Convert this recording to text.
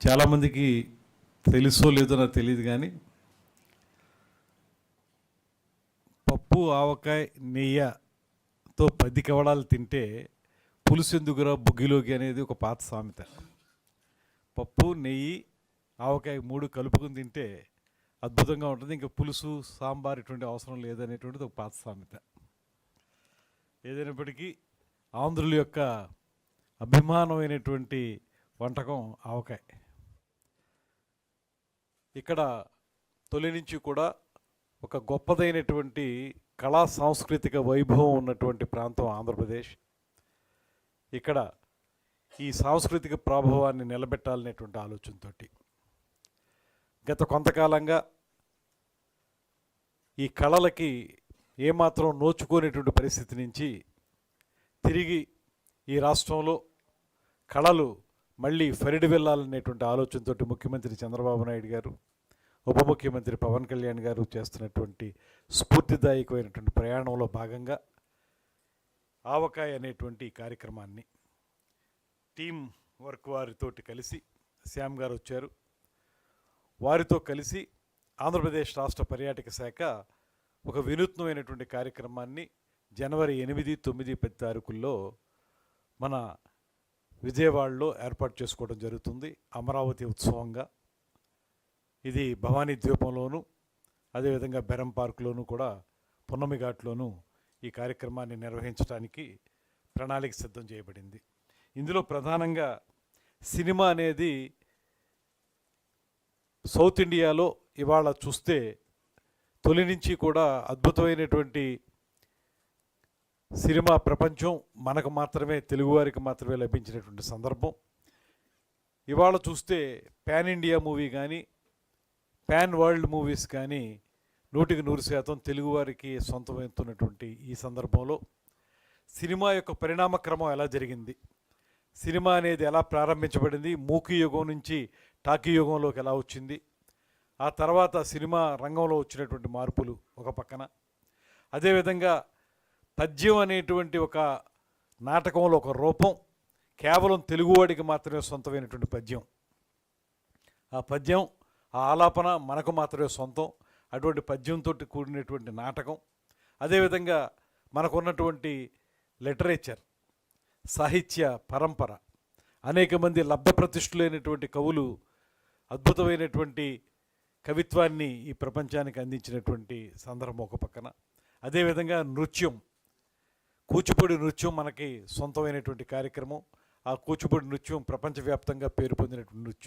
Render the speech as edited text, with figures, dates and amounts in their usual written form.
చాలామందికి తెలుసో లేదో నాకు తెలియదు కానీ పప్పు ఆవకాయ నెయ్యతో 10 కవడాలు తింటే పులుసు ఎందుకురా బుగ్గిలోకి అనేది ఒక పాత సామెత. పప్పు నెయ్యి ఆవకాయ 3 కలుపుకుని తింటే అద్భుతంగా ఉంటుంది, ఇంకా పులుసు సాంబార్ ఇటువంటి అవసరం లేదనేటువంటిది ఒక పాత సామెత. ఏదైనప్పటికీ ఆంధ్రుల యొక్క అభిమానమైనటువంటి వంటకం ఆవకాయ. ఇక్కడ తొలి నుంచి కూడా ఒక గొప్పదైనటువంటి కళా సాంస్కృతిక వైభవం ఉన్నటువంటి ప్రాంతం ఆంధ్రప్రదేశ్. ఇక్కడ ఈ సాంస్కృతిక ప్రభావాన్ని నిలబెట్టాలనేటువంటి ఆలోచనతో గత కొంతకాలంగా ఈ కళలకి ఏమాత్రం నోచుకోనేటువంటి పరిస్థితి నుంచి తిరిగి ఈ రాష్ట్రంలో కళలు మళ్ళీ ఫరిడి వెళ్ళాలనేటువంటి ఆలోచనతో ముఖ్యమంత్రి చంద్రబాబు నాయుడు గారు, ఉప ముఖ్యమంత్రి పవన్ కళ్యాణ్ గారు చేస్తున్నటువంటి స్ఫూర్తిదాయకమైనటువంటి ప్రయాణంలో భాగంగా ఆవకాయ అనేటువంటి కార్యక్రమాన్ని టీం వర్క్ వారితోటి కలిసి శ్యామ్ గారు వచ్చారు. వారితో కలిసి ఆంధ్రప్రదేశ్ రాష్ట్ర పర్యాటక శాఖ ఒక వినూత్నమైనటువంటి కార్యక్రమాన్ని జనవరి 8, 9, 10 తారీఖుల్లో మన విజయవాడలో ఏర్పాటు చేసుకోవడం జరుగుతుంది. అమరావతి ఉత్సవంగా ఇది భవానీ ద్వీపంలోను, అదేవిధంగా బెరం పార్కులోను కూడా, పున్నమి ఘాట్లోనూ ఈ కార్యక్రమాన్ని నిర్వహించడానికి ప్రణాళిక సిద్ధం చేయబడింది. ఇందులో ప్రధానంగా సినిమా అనేది సౌత్ ఇండియాలో ఇవాళ చూస్తే తొలి నుంచి కూడా అద్భుతమైనటువంటి సినిమా ప్రపంచం మనకు మాత్రమే, తెలుగువారికి మాత్రమే లభించినటువంటి సందర్భం. ఇవాళ చూస్తే పాన్ ఇండియా మూవీ కానీ పాన్ వరల్డ్ మూవీస్ కానీ 100% తెలుగువారికి సొంతమవుతున్నటువంటి ఈ సందర్భంలో సినిమా యొక్క పరిణామక్రమం ఎలా జరిగింది, సినిమా అనేది ఎలా ప్రారంభించబడింది, మూకీ యుగం నుంచి టాకీ యుగంలోకి ఎలా వచ్చింది, ఆ తర్వాత సినిమా రంగంలో వచ్చినటువంటి మార్పులు ఒక పక్కన, అదేవిధంగా పద్యం అనేటువంటి ఒక నాటకంలో ఒక రూపం కేవలం తెలుగువాడికి మాత్రమే సొంతమైనటువంటి పద్యం, ఆ పద్యం ఆ ఆలాపన మనకు మాత్రమే సొంతం, అటువంటి పద్యంతో కూడినటువంటి నాటకం, అదేవిధంగా మనకున్నటువంటి లిటరేచర్ సాహిత్య పరంపర, అనేక మంది లబ్ధప్రతిష్ఠులైనటువంటి కవులు అద్భుతమైనటువంటి కవిత్వాన్ని ఈ ప్రపంచానికి అందించినటువంటి సందర్భం ఒక పక్కన, అదేవిధంగా నృత్యం, కూచిపూడి నృత్యం మనకి సొంతమైనటువంటి కార్యక్రమం. ఆ కూచిపూడి నృత్యం ప్రపంచవ్యాప్తంగా పేరు పొందినటువంటి నృత్యం.